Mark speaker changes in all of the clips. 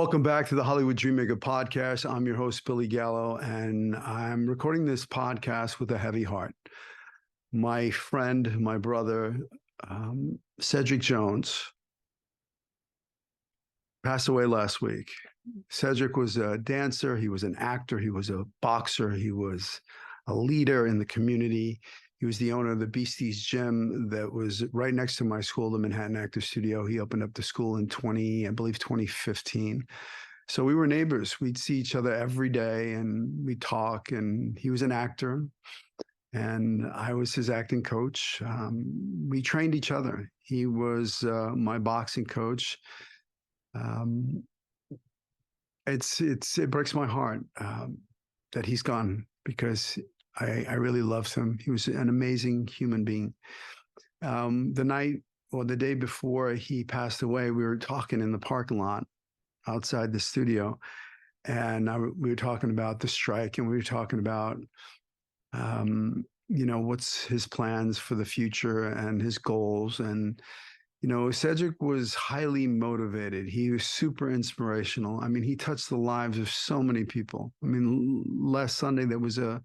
Speaker 1: Welcome back to the Hollywood Dreammaker podcast. I'm your host, Billy Gallo, and I'm recording this podcast with a heavy heart. My friend, my brother, Cedric Jones, passed away last week. Cedric was a dancer. He was an actor. He was a boxer. He was a leader in the community. He was the owner of the Beasties gym that was right next to my school, the Manhattan Actor Studio. He opened up the school in 2015. So we were neighbors. We'd see each other every day and we'd talk. And he was an actor and I was his acting coach. We trained each other. He was my boxing coach. It breaks my heart that he's gone because I really loved him. He was an amazing human being. The night or the day before he passed away, we were talking in the parking lot outside the studio, and we were talking about the strike, and we were talking about, what's his plans for the future and his goals. And Cedric was highly motivated. He was super inspirational. I mean, he touched the lives of so many people. I mean, last Sunday there was a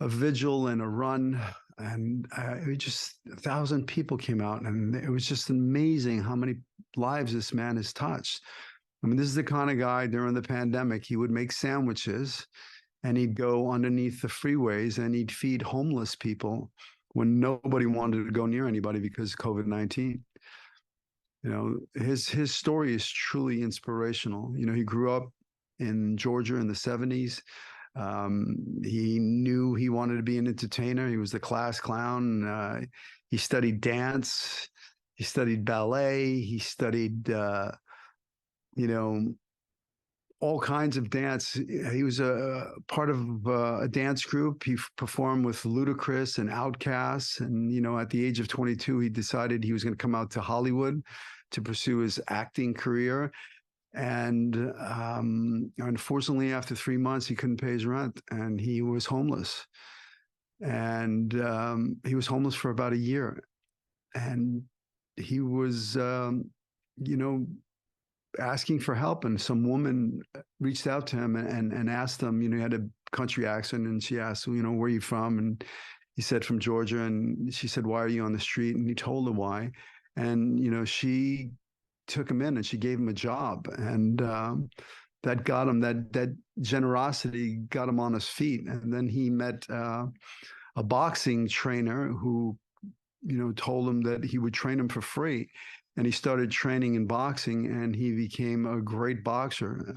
Speaker 1: vigil and a run, and it just 1,000 people came out, and it was just amazing how many lives this man has touched. I mean, this is the kind of guy during the pandemic, he would make sandwiches and he'd go underneath the freeways and he'd feed homeless people when nobody wanted to go near anybody because of COVID-19. His story is truly inspirational. He grew up in Georgia in the 70s. He knew he wanted to be an entertainer. He was the class clown. He studied dance. He studied ballet. He studied, all kinds of dance. He was a part of a dance group. He performed with Ludacris and Outkast. And, at the age of 22, he decided he was going to come out to Hollywood to pursue his acting career. And unfortunately, after 3 months, he couldn't pay his rent and he was homeless. And he was homeless for about a year. And he was, asking for help. And some woman reached out to him and asked him, he had a country accent. And she asked, where are you from? And he said, from Georgia. And she said, why are you on the street? And he told her why. And, she took him in and she gave him a job, and that got him, that generosity got him on his feet. And then he met a boxing trainer who told him that he would train him for free, and he started training in boxing and he became a great boxer.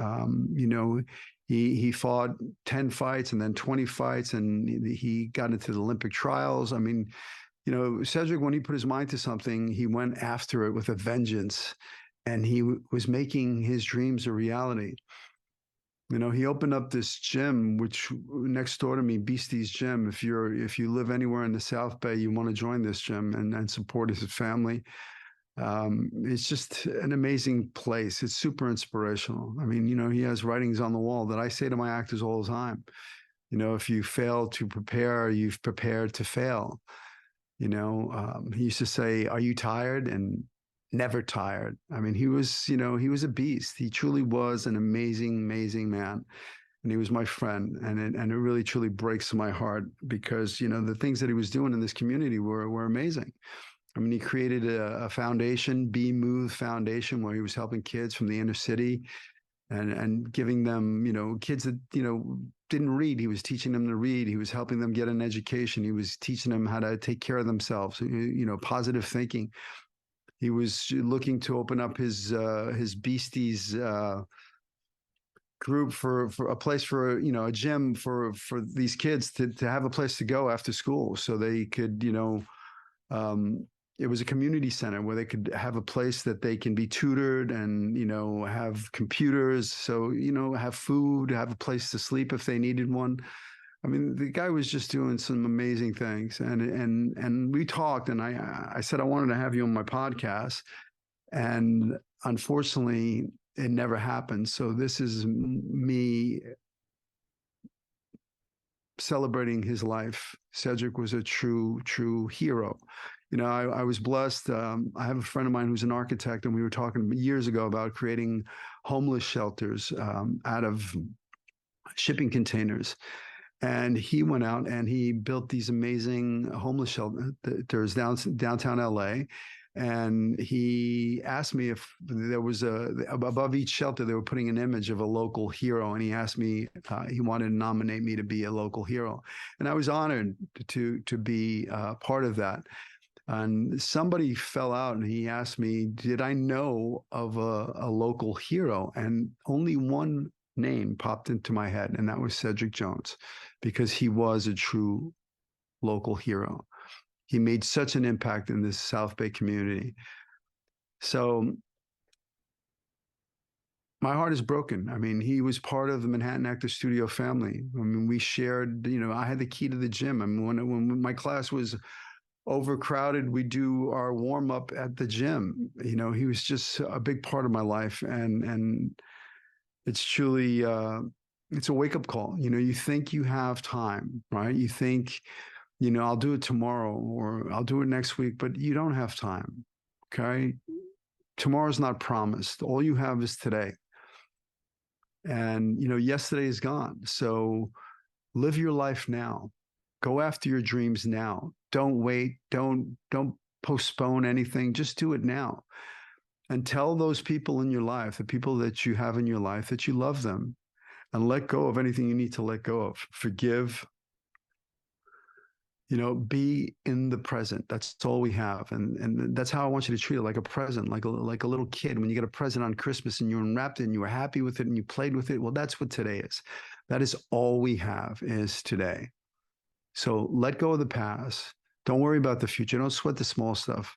Speaker 1: He fought 10 fights and then 20 fights, and he got into the Olympic trials. I mean, Cedric, when he put his mind to something, he went after it with a vengeance, and he was making his dreams a reality. He opened up this gym, which next door to me, Beastie's gym. If you live anywhere in the South Bay, you want to join this gym and support his family. It's just an amazing place. It's super inspirational. I mean, he has writings on the wall that I say to my actors all the time. If you fail to prepare, you've prepared to fail. He used to say, are you tired? And never tired. I mean, he was a beast. He truly was an amazing, amazing man. And he was my friend. And it really, truly breaks my heart because, the things that he was doing in this community were amazing. I mean, he created a foundation, BMoved Foundation, where he was helping kids from the inner city and giving them, kids that, didn't read. He was teaching them to read. He was helping them get an education. He was teaching them how to take care of themselves, positive thinking. He was looking to open up his Beasties group for a place for, a gym for these kids to have a place to go after school so they could, it was a community center where they could have a place that they can be tutored and, have computers. So, have food, have a place to sleep if they needed one. I mean, the guy was just doing some amazing things. And we talked, and I said, I wanted to have you on my podcast. And unfortunately, it never happened. So this is me celebrating his life. Cedric was a true, true hero. I was blessed. I have a friend of mine who's an architect, and we were talking years ago about creating homeless shelters out of shipping containers. And he went out and he built these amazing homeless shelters. There's downtown LA. And he asked me if there was above each shelter, they were putting an image of a local hero. And he asked me, he wanted to nominate me to be a local hero. And I was honored to be part of that. And somebody fell out and he asked me, did I know of a local hero? And only one name popped into my head, and that was Cedric Jones, because he was a true local hero. He made such an impact in this South Bay community. So my heart is broken. I mean, he was part of the Manhattan Actor Studio family. I mean, we shared, I had the key to the gym. I mean, when my class was overcrowded, we do our warm up at the gym. He was just a big part of my life, and it's truly it's a wake up call. You think you have time, right? You think, I'll do it tomorrow or I'll do it next week, but you don't have time. Okay, tomorrow's not promised. All you have is today, and yesterday is gone. So live your life now. Go after your dreams now. Don't wait. Don't postpone anything. Just do it now. And tell those people in your life, the people that you have in your life, that you love them, and let go of anything you need to let go of. Forgive. Be in the present. That's all we have, and that's how I want you to treat it, like a present, like a little kid. When you get a present on Christmas and you unwrapped it and you were happy with it and you played with it, well, that's what today is. That is all we have is today. So let go of the past. Don't worry about the future. Don't sweat the small stuff.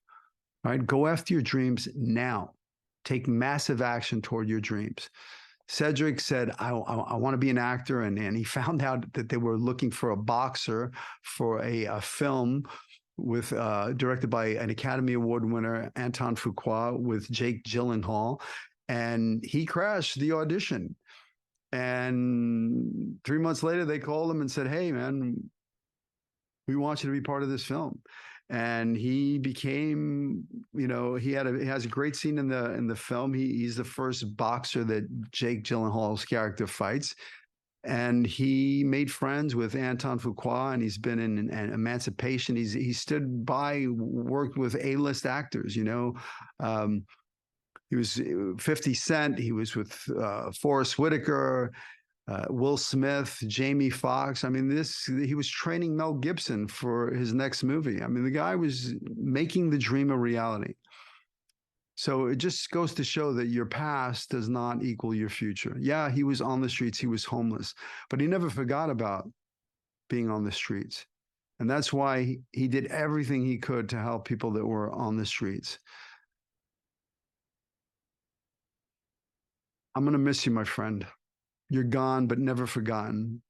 Speaker 1: All right? Go after your dreams now. Take massive action toward your dreams. Cedric said, I want to be an actor. And he found out that they were looking for a boxer for a film with directed by an Academy Award winner, Anton Fuqua, with Jake Gyllenhaal. And he crashed the audition. And 3 months later, they called him and said, hey, man, we want you to be part of this film. And he became, he has a great scene in the film. He's the first boxer that Jake Gyllenhaal's character fights. And he made friends with Anton Fuqua, and he's been in Emancipation. He stood by, worked with A-list actors, he was 50 Cent. He was with Forrest Whitaker, Will Smith, Jamie Foxx. I mean, he was training Mel Gibson for his next movie. I mean, the guy was making the dream a reality. So it just goes to show that your past does not equal your future. Yeah, he was on the streets, he was homeless, but he never forgot about being on the streets. And that's why he did everything he could to help people that were on the streets. I'm going to miss you, my friend. You're gone, but never forgotten.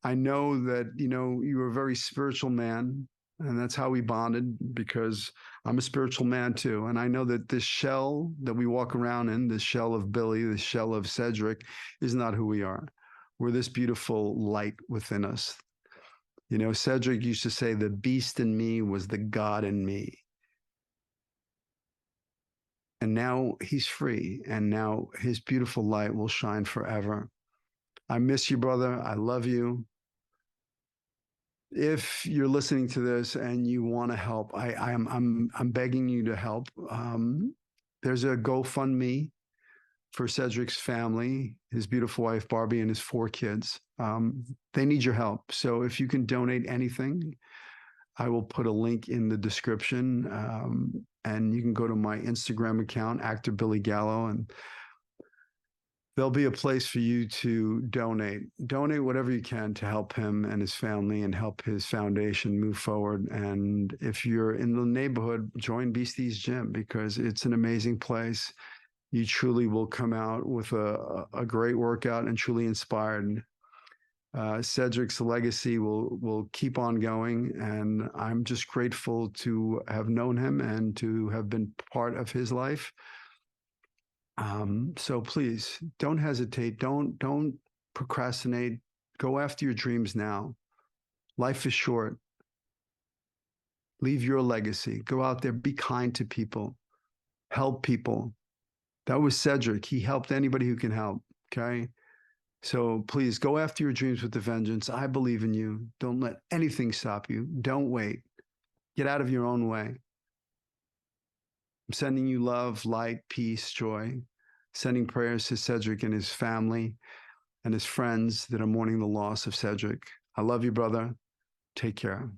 Speaker 1: I know that, you were a very spiritual man, and that's how we bonded, because I'm a spiritual man too. And I know that this shell that we walk around in, the shell of Billy, the shell of Cedric, is not who we are. We're this beautiful light within us. Cedric used to say, the beast in me was the God in me. And now he's free, and now his beautiful light will shine forever. I miss you, brother. I love you. If you're listening to this and you want to help, I'm begging you to help. There's a GoFundMe for Cedric's family, his beautiful wife Barbie, and his 4 kids. They need your help. So if you can donate anything, I will put a link in the description, and you can go to my Instagram account, Actor Billy Gallo, and there'll be a place for you to donate. Donate whatever you can to help him and his family and help his foundation move forward. And if you're in the neighborhood, join Beastie's Gym, because it's an amazing place. You truly will come out with a great workout and truly inspired. Cedric's legacy will keep on going, and I'm just grateful to have known him and to have been part of his life. So please don't hesitate. Don't procrastinate. Go after your dreams now. Life is short. Leave your legacy. Go out there, be kind to people, help people. That was Cedric. He helped anybody who can help. Okay. So please go after your dreams with a vengeance. I believe in you. Don't let anything stop you. Don't wait. Get out of your own way. I'm sending you love, light, peace, joy. Sending prayers to Cedric and his family and his friends that are mourning the loss of Cedric. I love you, brother. Take care.